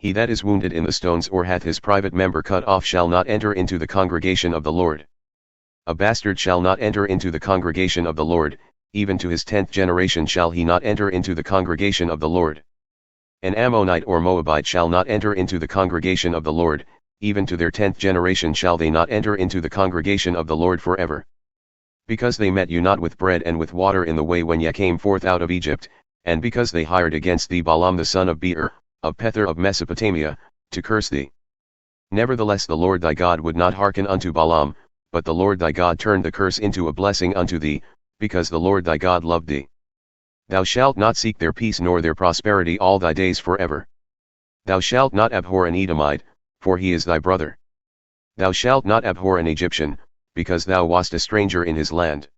He that is wounded in the stones or hath his private member cut off shall not enter into the congregation of the Lord. A bastard shall not enter into the congregation of the Lord, even to his 10th generation shall he not enter into the congregation of the Lord. An Ammonite or Moabite shall not enter into the congregation of the Lord, even to their 10th generation shall they not enter into the congregation of the Lord forever. Because they met you not with bread and with water in the way when ye came forth out of Egypt, and because they hired against thee Balaam the son of Beor, of Pethor of Mesopotamia, to curse thee. Nevertheless the Lord thy God would not hearken unto Balaam, but the Lord thy God turned the curse into a blessing unto thee, because the Lord thy God loved thee. Thou shalt not seek their peace nor their prosperity all thy days forever. Thou shalt not abhor an Edomite, for he is thy brother. Thou shalt not abhor an Egyptian, because thou wast a stranger in his land.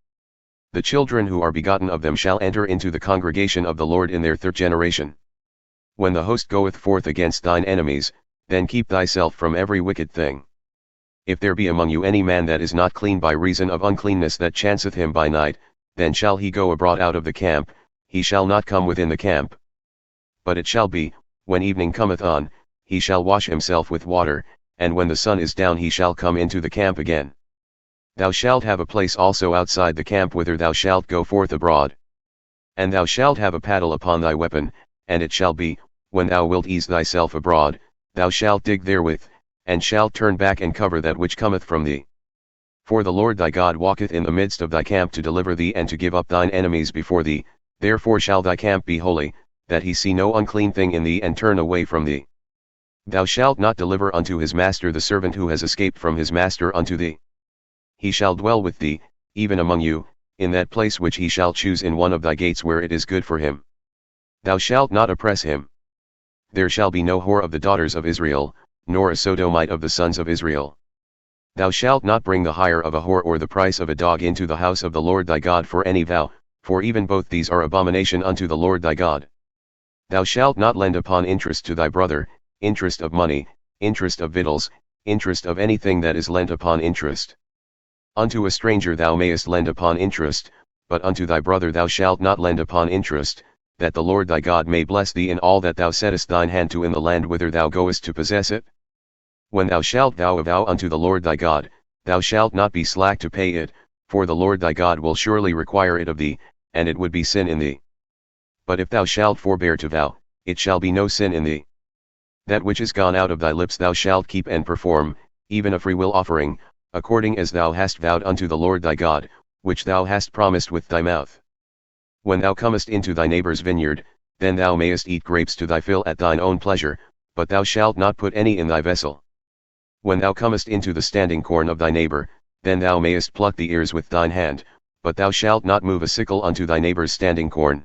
The children who are begotten of them shall enter into the congregation of the Lord in their 3rd generation. When the host goeth forth against thine enemies, then keep thyself from every wicked thing. If there be among you any man that is not clean by reason of uncleanness that chanceth him by night, then shall he go abroad out of the camp, he shall not come within the camp. But it shall be, when evening cometh on, he shall wash himself with water, and when the sun is down he shall come into the camp again. Thou shalt have a place also outside the camp whither thou shalt go forth abroad. And thou shalt have a paddle upon thy weapon, and it shall be, when thou wilt ease thyself abroad, thou shalt dig therewith, and shalt turn back and cover that which cometh from thee. For the Lord thy God walketh in the midst of thy camp to deliver thee and to give up thine enemies before thee, therefore shall thy camp be holy, that he see no unclean thing in thee and turn away from thee. Thou shalt not deliver unto his master the servant who has escaped from his master unto thee. He shall dwell with thee, even among you, in that place which he shall choose in one of thy gates where it is good for him. Thou shalt not oppress him. There shall be no whore of the daughters of Israel, nor a sodomite of the sons of Israel. Thou shalt not bring the hire of a whore or the price of a dog into the house of the Lord thy God for any vow, for even both these are abomination unto the Lord thy God. Thou shalt not lend upon interest to thy brother, interest of money, interest of victuals, interest of anything that is lent upon interest. Unto a stranger thou mayest lend upon interest, but unto thy brother thou shalt not lend upon interest, that the Lord thy God may bless thee in all that thou settest thine hand to in the land whither thou goest to possess it. When thou shalt vow a vow unto the Lord thy God, thou shalt not be slack to pay it, for the Lord thy God will surely require it of thee, and it would be sin in thee. But if thou shalt forbear to vow, it shall be no sin in thee. That which is gone out of thy lips thou shalt keep and perform, even a freewill offering, according as thou hast vowed unto the Lord thy God, which thou hast promised with thy mouth. When thou comest into thy neighbor's vineyard, then thou mayest eat grapes to thy fill at thine own pleasure, but thou shalt not put any in thy vessel. When thou comest into the standing corn of thy neighbor, then thou mayest pluck the ears with thine hand, but thou shalt not move a sickle unto thy neighbor's standing corn.